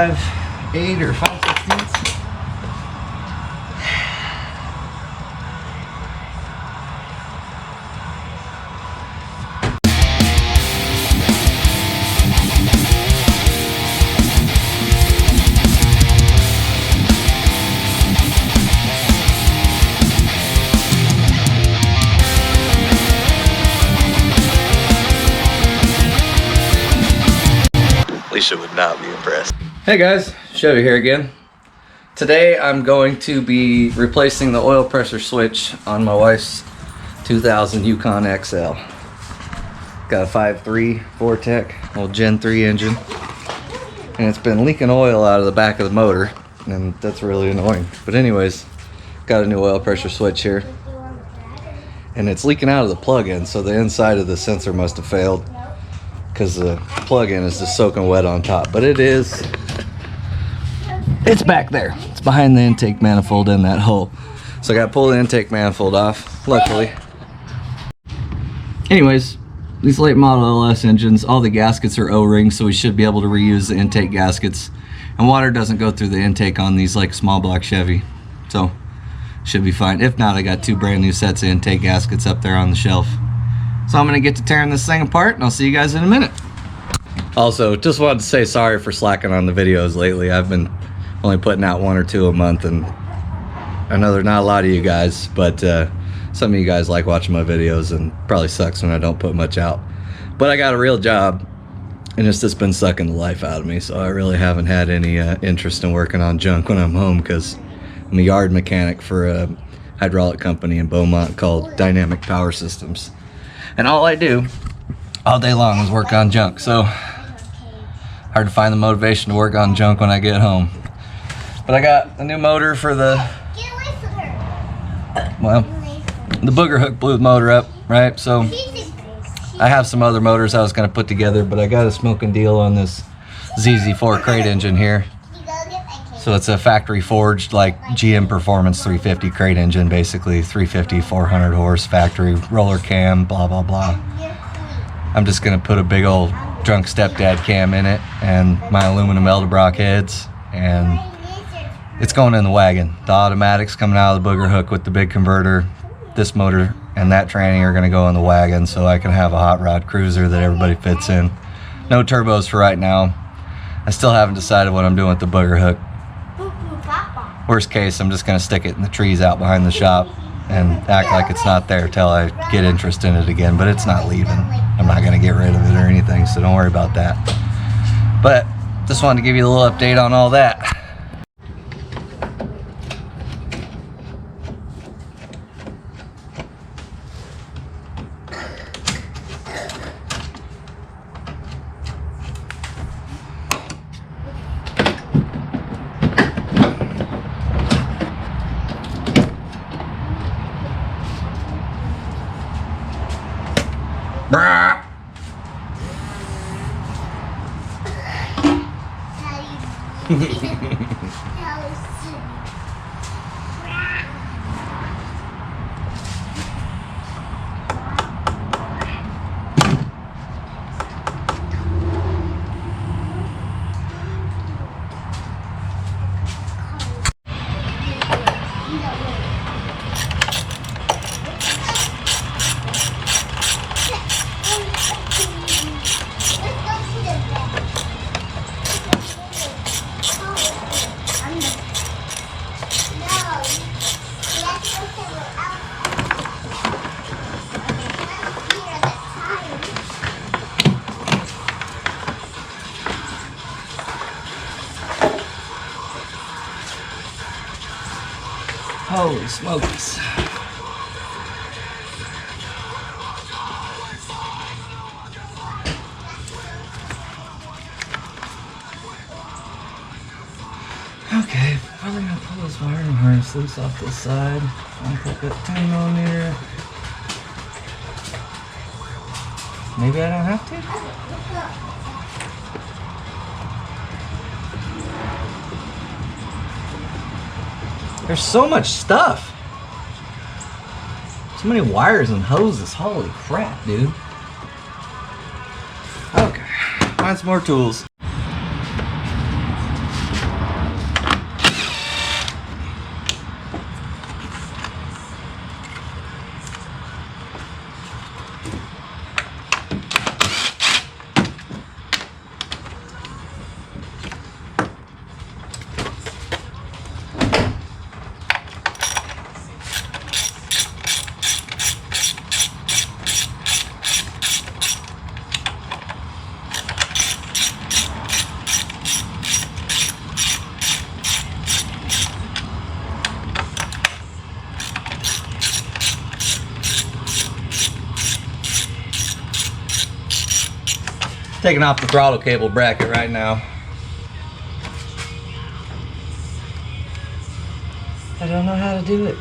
5/8 or 5/16. Alicia would not be impressed. Hey guys, Chevy here again. Today I'm going to be replacing the oil pressure switch on my wife's 2000 Yukon XL. Got a 5.3 Vortec, old Gen 3 engine. And it's been leaking oil out of the back of the motor, and that's really annoying. But anyways, got a new oil pressure switch here. And it's leaking out of the plug-in, so the inside of the sensor must have failed, because the plug-in is just soaking wet on top. But it's back there. It's behind the intake manifold in that hole. So I got to pull the intake manifold off, luckily. Anyways, these late model LS engines, all the gaskets are O-rings, so we should be able to reuse the intake gaskets. And water doesn't go through the intake on these like small block Chevy. So, should be fine. If not, I got 2 brand new sets of intake gaskets up there on the shelf. So I'm gonna get to tearing this thing apart, and I'll see you guys in a minute. Also, just wanted to say sorry for slacking on the videos lately. I've been only putting out 1 or 2 a month, and I know they're not a lot of you guys, but some of you guys like watching my videos, and probably sucks when I don't put much out. But I got a real job, and it's just been sucking the life out of me, so I really haven't had any interest in working on junk when I'm home, because I'm a yard mechanic for a hydraulic company in Beaumont called Dynamic Power Systems. And all I do all day long is work on junk, so hard to find the motivation to work on junk when I get home. But I got a new motor for the, well, the booger hook blew the motor up, right? So I have some other motors I was going to put together, but I got a smoking deal on this ZZ4 crate engine here. So it's a factory forged, like GM Performance 350 crate engine, basically 350, 400 horse factory roller cam, blah, blah, blah. I'm just gonna put a big old drunk stepdad cam in it and my aluminum Edelbrock heads, and it's going in the wagon. The automatics coming out of the booger hook with the big converter, this motor and that tranny are gonna go in the wagon, so I can have a hot rod cruiser that everybody fits in. No turbos for right now. I still haven't decided what I'm doing with the booger hook. Worst case, I'm just gonna stick it in the trees out behind the shop and act like it's not there till I get interest in it again, but it's not leaving. I'm not gonna get rid of it or anything, so don't worry about that. But just wanted to give you a little update on all that. Holy smokes. Okay, probably gonna pull this wiring harness loose off this side. I'll put that 10mm. Maybe I don't have to. There's so much stuff. So many wires and hoses. Holy crap, dude. Okay, find some more tools. Taking off the throttle cable bracket right now. I don't know how to do it.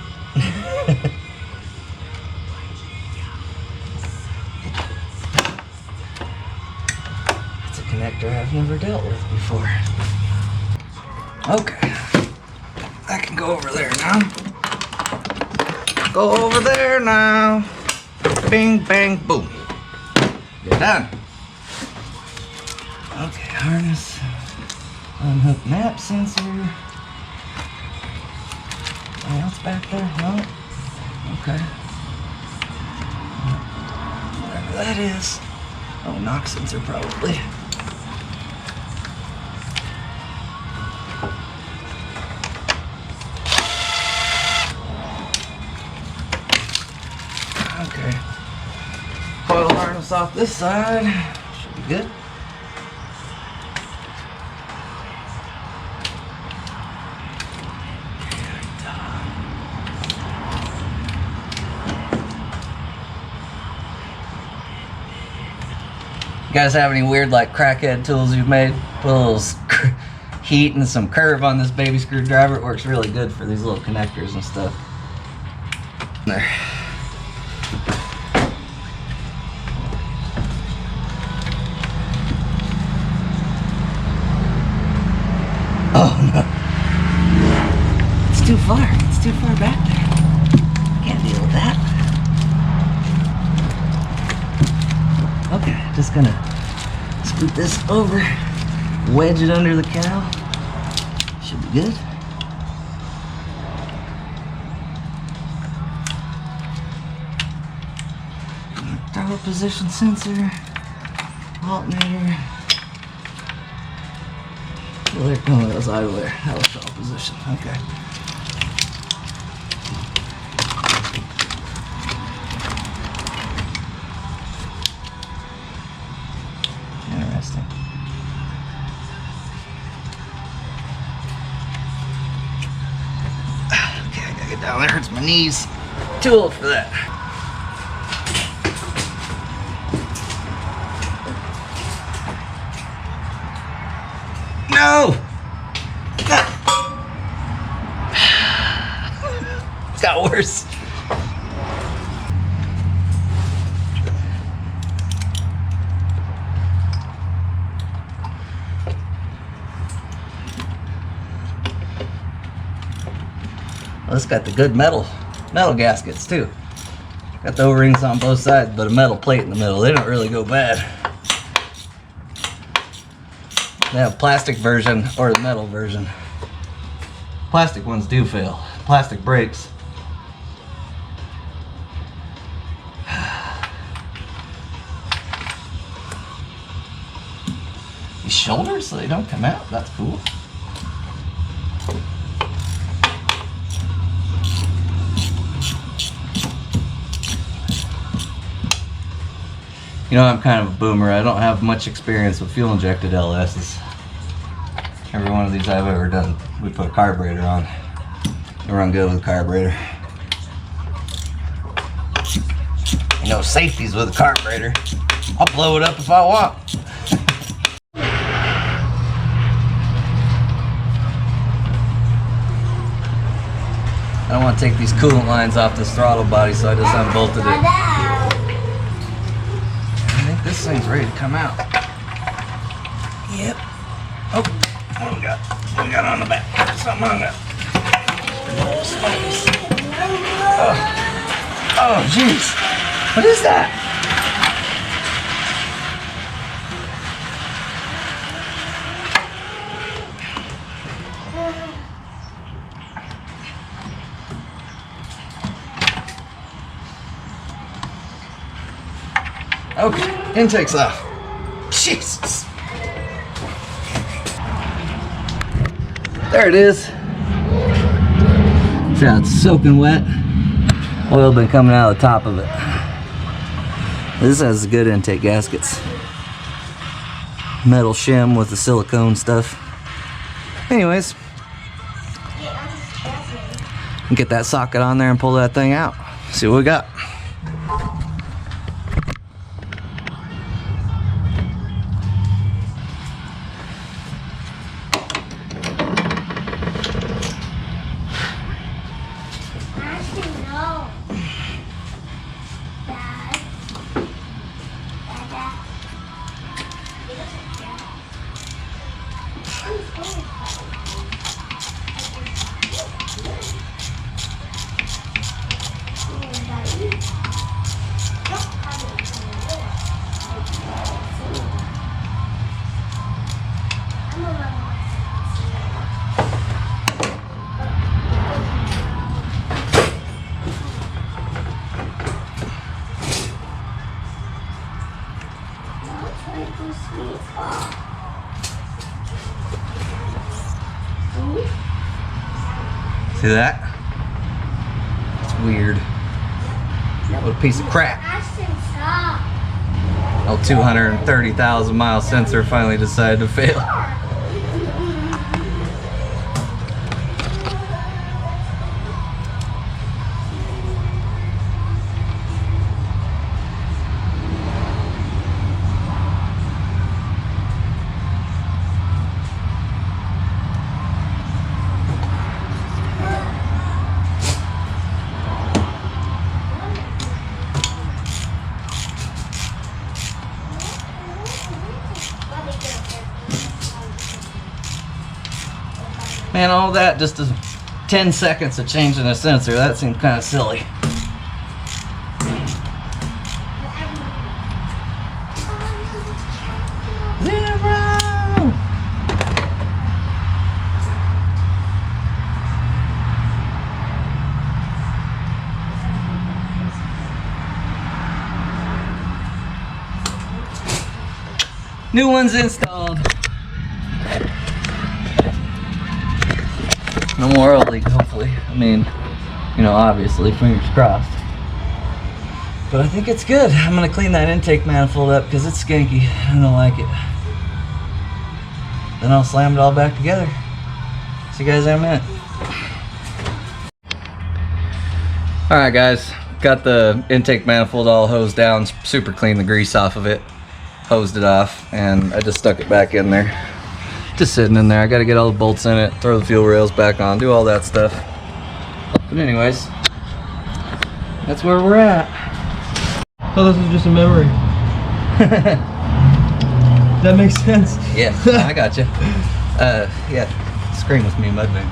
It's a connector I've never dealt with before. Okay. I can go over there now. Go over there now. Bing, bang, boom. You're done. Okay, harness. Unhook map sensor. Anything else back there? No? Okay. Whatever that is. Oh, knock sensor probably. Okay. Coil harness off this side. Should be good. You guys have any weird like crackhead tools you've made? Put a little heat and some curve on this baby screwdriver. It works really good for these little connectors and stuff. There. Oh no. It's too far. It's too far back there. Can't deal with that. Okay, just gonna scoot this over, wedge it under the cowl. Should be good. Throttle position sensor, alternator. Well, there, no, that was idle there. That was throttle position. Okay. Interesting. Okay, I gotta get down there. Hurts my knees. Too old for that. No! It's got worse. Well, it's got the good metal gaskets too. Got the O-rings on both sides, but a metal plate in the middle. They don't really go bad. They have a plastic version or the metal version. Plastic ones do fail. Plastic breaks. These shoulders, so they don't come out. That's cool. You know, I'm kind of a boomer. I don't have much experience with fuel injected LSs. Every one of these I've ever done, we put a carburetor on. They run good with a carburetor. You know, safety's with a carburetor. I'll blow it up if I want. I don't want to take these coolant lines off this throttle body, so I just unbolted it. This thing's ready to come out. Yep. Oh, what do we got? What do we got on the back? Something on that. Oh, jeez. What is that? Okay, intake's off. Jesus. There it is. See how it's soaking wet? Oil been coming out of the top of it. This has good intake gaskets. Metal shim with the silicone stuff. Anyways, get that socket on there and pull that thing out. See what we got. See that? It's weird. What a piece of crap. Oh, 230,000 mile sensor finally decided to fail. Man, all that just 10 seconds of changing a sensor. That seems kind of silly. Zero! New one's installed. No more oil leak, hopefully. I mean, you know, obviously, fingers crossed. But I think it's good. I'm gonna clean that intake manifold up because it's skanky. I don't like it. Then I'll slam it all back together. See you guys in a minute. Alright guys, got the intake manifold all hosed down, super clean the grease off of it. Hosed it off, and I just stuck it back in there. Just sitting in there. I gotta get all the bolts in it, throw the fuel rails back on, do all that stuff. But anyways, that's where we're at. Oh, this is just a memory. That makes sense. Yeah, I got you. Yeah, scream with me, Mudman.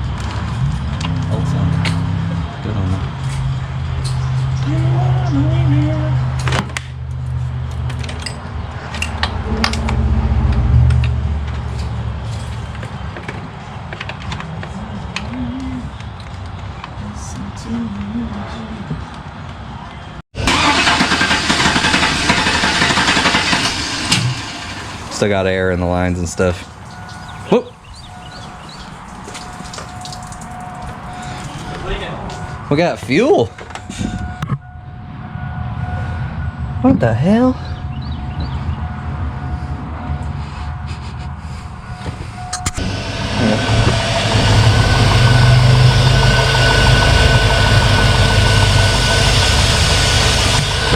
Old song. Good on that. Still got air in the lines and stuff. Whoop. We got fuel. What the hell?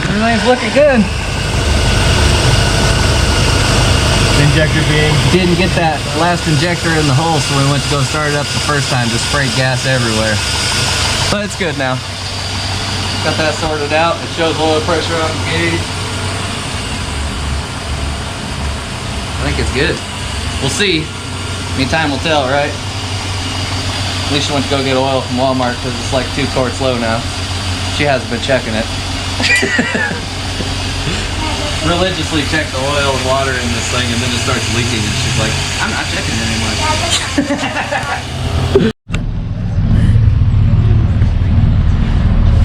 Everything's looking good. Injector being. Didn't get that last injector in the hole, so we went to go start it up the first time, just sprayed gas everywhere. But it's good now. Got that sorted out. It shows oil pressure on the gauge. I think it's good. We'll see. I mean, time will tell, right? Alicia went to go get oil from Walmart because it's like 2 quarts low now. She hasn't been checking it. Religiously check the oil and water in this thing, and then it starts leaking, and she's like, I'm not checking it anymore.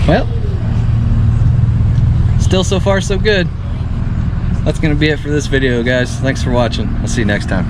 Well, still so far so good. That's gonna be it for this video, guys. Thanks for watching. I'll see you next time.